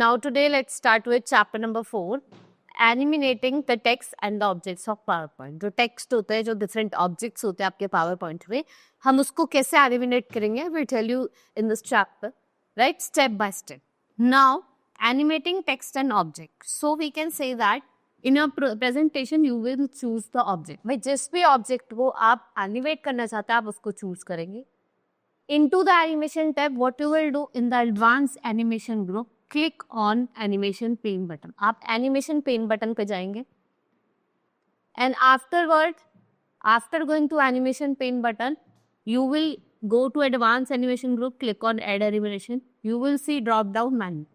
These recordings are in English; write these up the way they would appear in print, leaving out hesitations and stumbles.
Now today let's start with chapter number 4, animating the text and the objects of PowerPoint. जो text होते हैं, जो different objects होते हैं आपके PowerPoint में, हम उसको कैसे animate करेंगे? We'll tell you in this chapter, right? Step by step. Now, animating text and object. So we can say that in your presentation you will choose the object. भाई जिस भी object को आप animate करना चाहते हैं आप उसको choose करेंगे. Into the animation tab, what you will do in the advanced animation group, click on animation pane button. आप animation pane button पे जाएंगे and afterward, after going to animation pane button, you will go to advanced animation group, click on add animation. You will see drop down menu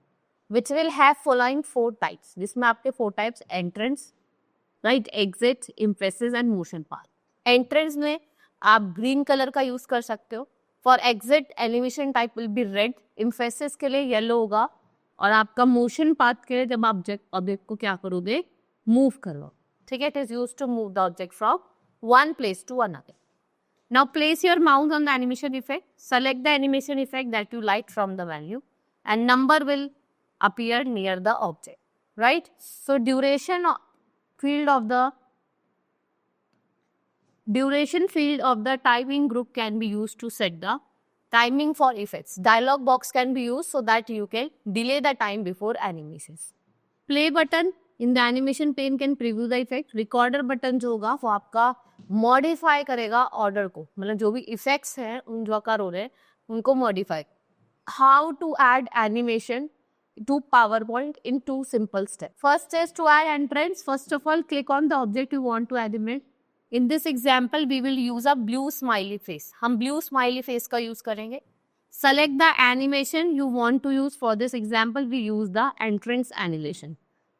which will have following 4 types. जिसमें आपके 4 types entrance, right, exit, impresses and motion path. Entrance में आप green color का use कर सकते हो. For exit, animation type will be red. Emphasis के लिए yellow होगा और आपका motion path के लिए जब आप object को क्या करोगे, move करो. ठीक है, it is used to move the object from one place to another. Now place your mouse on the animation effect. Select the animation effect that you like from the menu, and number will appear near the object. Right? So duration field of the timing group can be used to set the timing for effects. Dialog box can be used so that you can delay the time before animations. Play button in the animation pane can preview the effect. Recorder button जो होगा वो आपका modify करेगा order को, मतलब जो भी effects हैं उन जो कर हो रहे हैं उनको modify. How to add animation to PowerPoint in 2 simple steps. First is to add entrance. First of all, click on the object you want to animate. In this example, we will use a blue smiley face. हम blue smiley face का use करेंगे. Select the animation you want to use. For this example, we use the entrance animation.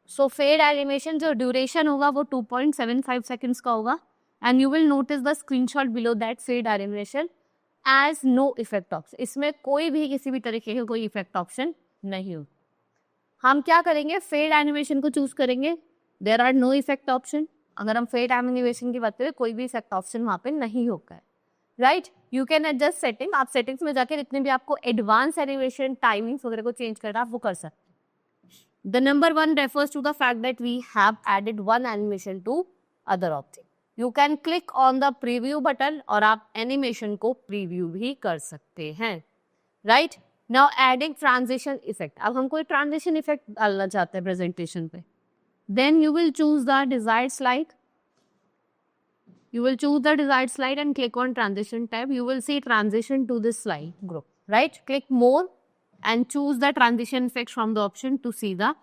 So fade animation जो duration होगा वो 2.75 seconds का होगा. And you will notice the screenshot below that fade animation as no effect option. इसमें कोई भी किसी भी तरीके का कोई effect option नहीं हो. हम क्या करेंगे? Fade animation को choose करेंगे. There are no effect option. अगर हम फेड एनिमेशन की बात करें कोई भी इफेक्ट ऑप्शन वहाँ पे नहीं होगा है, right. You can adjust setting. आप सेटिंग्स में जाकर जितने भी आपको एडवांस एनिमेशन टाइमिंग्स वगैरह को चेंज करना आप वो कर सकते हैं. The number 1 refers to the fact that we have added one animation to other object. You can click on the preview button और आप एनिमेशन को प्रीव्यू भी कर सकते हैं, right. Now adding transition effect. अब हम कोई ट्रांजिशन इफेक्ट डालना चाहते हैं प्रेजेंटेशन पे. Then you will choose the desired slide. You will choose the desired slide and click on transition tab. You will see transition to this slide group, right? Click more and choose the transition effect from the option to see the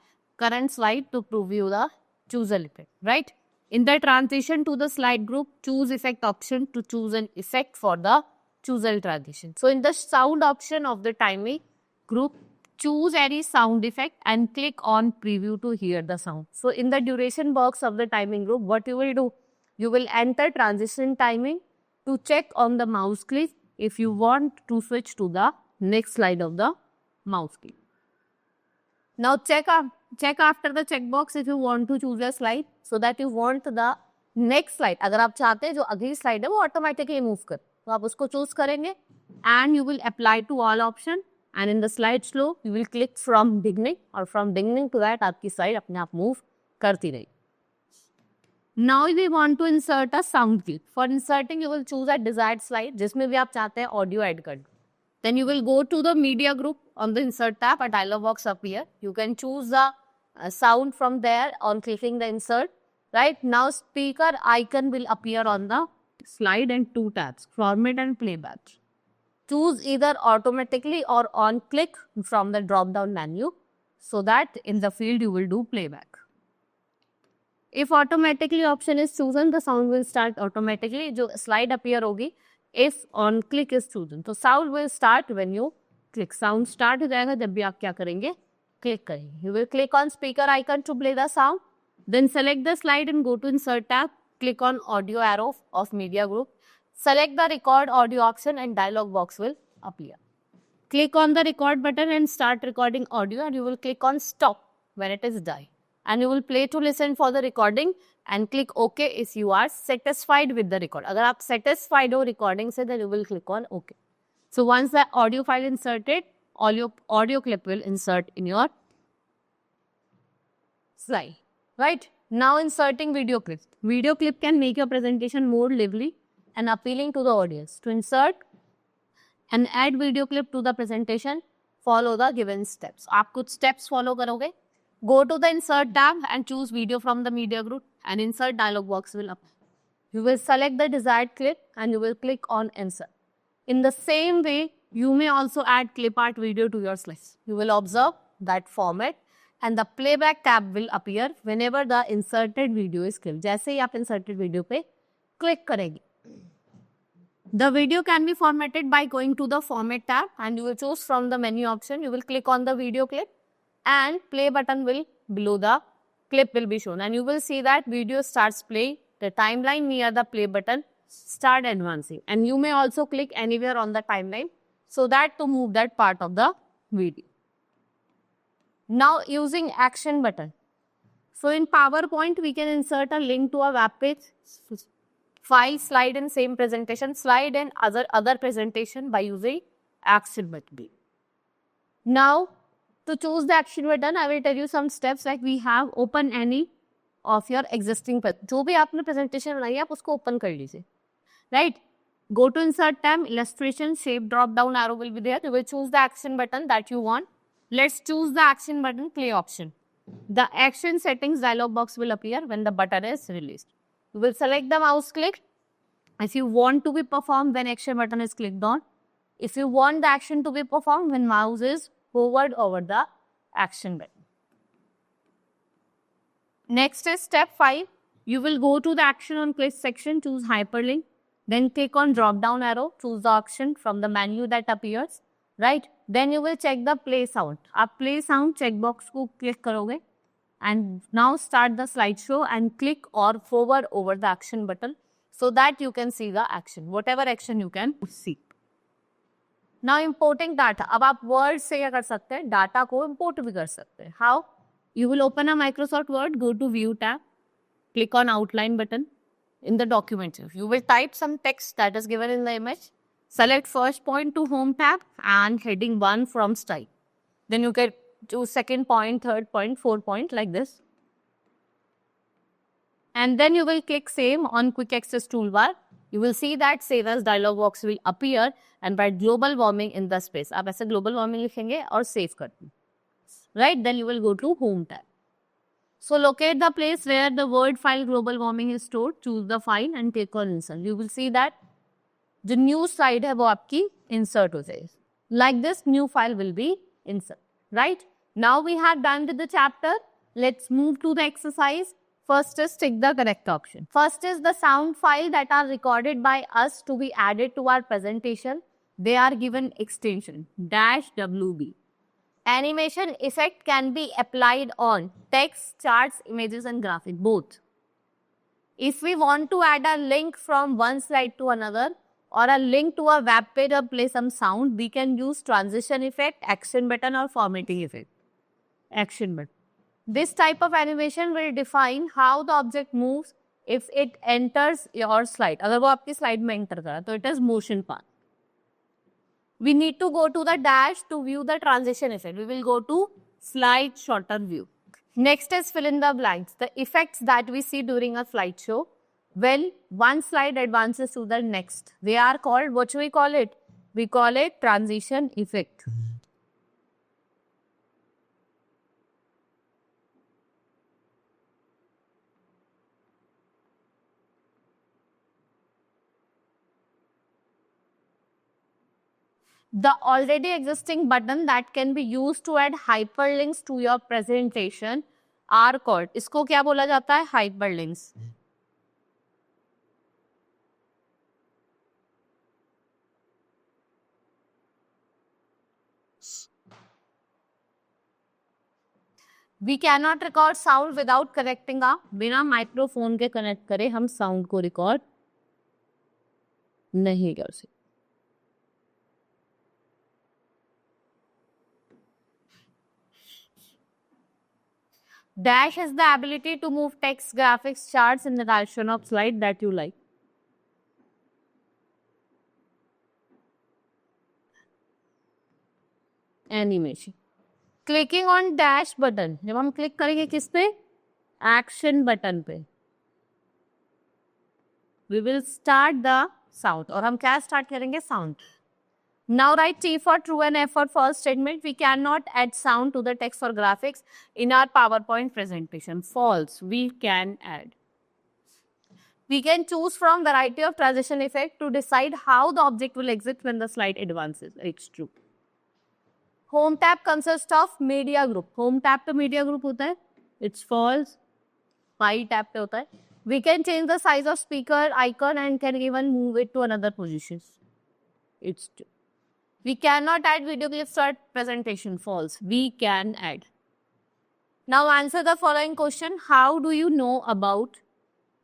current slide to preview the choosal effect, right? In the transition to the slide group, choose effect option to choose an effect for the choosal transition. So in the sound option of the timing group, choose any sound effect and click on preview to hear the sound. So in the duration box of the timing group, what you will do? You will enter transition timing to check on the mouse click if you want to switch to the next slide of the mouse click. Now check after the checkbox if you want to choose a slide so that you want the next slide. अगर आप चाहते हैं जो अगली slide है वो automatically move कर, तो आप उसको choose करेंगे and you will apply to all option. And in the slide slow, you will click from beginning or from beginning to that आपकी slide अपने आप move करती रही. Now we want to insert a sound clip. For inserting, you will choose a desired slide जिसमें भी आप चाहते हैं audio add कर. Then you will go to the media group on the insert tab. A dialog box appear. You can choose the sound from there on clicking the insert. Right now, speaker icon will appear on the slide and 2 tabs: format and playback. Choose either automatically or on click from the drop down menu so that in the field you will do playback. If automatically option is chosen, the sound will start automatically. जो slide appear होगी, if on click is chosen, तो sound will start when you click. Sound start हो जाएगा जब भी आप क्या करेंगे, click करेंगे. You will click on speaker icon to play the sound. Then select the slide and go to insert tab. Click on audio arrow of media group. Select the record audio option and dialog box will appear. Click on the record button and start recording audio and you will click on stop when it is done. And you will play to listen for the recording and click OK if you are satisfied with the record. अगर आप satisfied हो recording से then you will click on OK. So once the audio file inserted, audio clip will insert in your slide. Right? Now inserting video clip. Video clip can make your presentation more lively and appealing to the audience. To insert and add video clip to the presentation, follow the given steps. आप कुछ steps follow करोगे. Go to the insert tab and choose video from the media group and insert dialog box will appear. You will select the desired clip and you will click on insert. In the same way, you may also add clip art video to your slides. You will observe that format and the playback tab will appear whenever the inserted video is clicked. जैसे ही आप inserted video पे click करेंगे. The video can be formatted by going to the format tab and you will choose from the menu option. You will click on the video clip and play button will below the clip will be shown and you will see that video starts playing. The timeline near the play button start advancing and you may also click anywhere on the timeline so that to move that part of the video. Now using action button. So in PowerPoint we can insert a link to a web page, file, slide in same presentation, slide and other presentation by using action button. Now to choose the action button, I will tell you some steps like we have open any of your existing जो भी आपने presentation बनाई है आप उसको open कर लीजिए, right? Go to insert tab, illustration, shape drop down arrow will be there. You will choose the action button that you want. Let's choose the action button play option. The action settings dialog box will appear when the button is released. You will select the mouse click if you want to be performed when action button is clicked on. If you want the action to be performed when mouse is hovered over the action button. Next is step 5. You will go to the action on click section, choose hyperlink, then click on drop down arrow, choose the option from the menu that appears, right? Then you will check the play sound. आप play sound checkbox को click करोगे and now start the slideshow and click or hover over the action button so that you can see the action, whatever action you can see. Now importing data. अब आप Word से क्या कर सकते हैं? Data को import भी कर सकते हैं. How? You will open a Microsoft Word, go to View tab, click on Outline button in the document. You will type some text that is given in the image. Select first point to Home tab and heading 1 from Style. Then you can choose second point, third point, fourth point like this. And then you will click Save on Quick Access toolbar. You will see that Save As dialog box will appear and write global warming in the space. आप ऐसे global warming लिखेंगे और save कर दें. Right? Then you will go to Home tab. So locate the place where the word file global warming is stored. Choose the file and click on insert. You will see that the new slide है वो आपकी insert हो जाएगी. Like this, new file will be insert. Right? Now we have done with the chapter. Let's move to the exercise. First is tick the correct option. First is the sound file that are recorded by us to be added to our presentation. They are given extension -WB. Animation effect can be applied on text, charts, images and graphic, both. If we want to add a link from one slide to another or a link to a web page or play some sound, we can use transition effect, action button or formatting effect. Action button. This type of animation will define how the object moves if it enters your slide. अगर वो आपकी slide में enter करा तो it is motion path. We need to go to the dash to view the transition effect. We will go to slide shorter view. Next is fill in the blanks. The effects that we see during a slideshow when one slide advances to the next. They are called, what should we call it? We call it transition effect. The already existing button that can be used to add hyperlinks to your presentation are called. इसको क्या बोला जाता है? Hyperlinks. We cannot record sound without connecting a बिना microphone के connect करे हम sound को रिकॉर्ड नहीं कर सकते. Dash is the ability to move text, graphics, charts in the direction of slide that you like. Animation. Clicking on dash button. जब हम click करेंगे किस पे? एक्शन बटन पे we will start the sound. और हम क्या start करेंगे? Sound. Now write T for true and F for false statement. We cannot add sound to the text or graphics in our PowerPoint presentation. False. We can add. We can choose from variety of transition effect to decide how the object will exit when the slide advances. It's true. Home tab consists of media group. Home tab पे media group होता है. It's false. File tab पे होता है. We can change the size of speaker icon and can even move it to another position. It's true. We cannot add video clips to our presentation. False. We can add. Now answer the following question. How do you know about,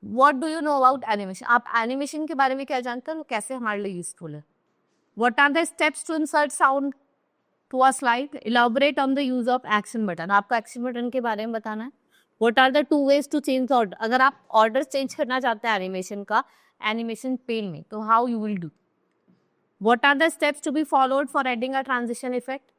what do you know about animation? आप animation के बारे में क्या जानते हो? कैसे हमारे लिए useful है? What are the steps to insert sound to a slide? Elaborate on the use of action button. आपको action button के बारे में बताना है. What are the 2 ways to change the order? अगर आप order change करना चाहते हैं animation का, animation pane में, तो how you will do? What are the steps to be followed for adding a transition effect?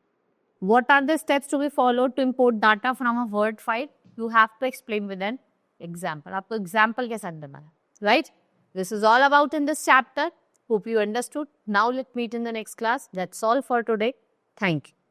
What are the steps to be followed to import data from a Word file? You have to explain with an example. आपको example के साथ बनाना है, right? This is all about in this chapter. Hope you understood. Now let's meet in the next class. That's all for today. Thank you.